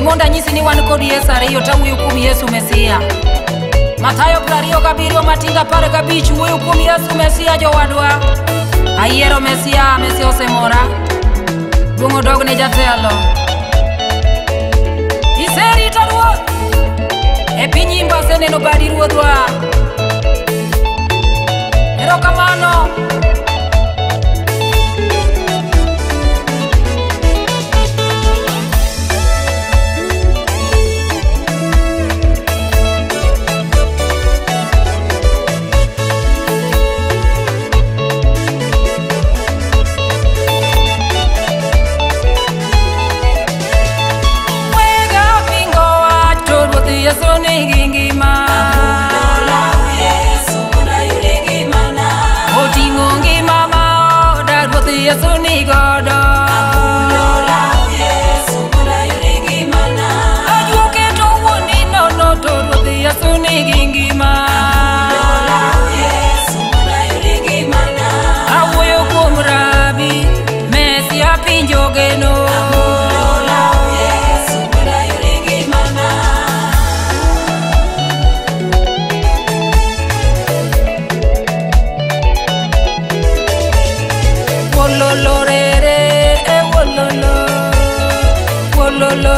Monda nyisi ni wan kod Yesu ariyo tawuoyo kuom Yesu Mesia. Mathayo 27 Matinda 15 wuoyo kuom Yesu Mesia jowadwa. Ayiero Mesia, Mesia osemora. Duong' odog ne jatelo. Iserito ruoth. E piny imba aseneno badi ruodhwa. Erokamano. Yesu nigi ngima. Oting'o ngima maoda ruoth Yesu nigodo. Ajuoke to wuondi nono to ruoth Yesu nigi ngima. Awuoyo kuom Rabi Mesia pinjo geno. Wololo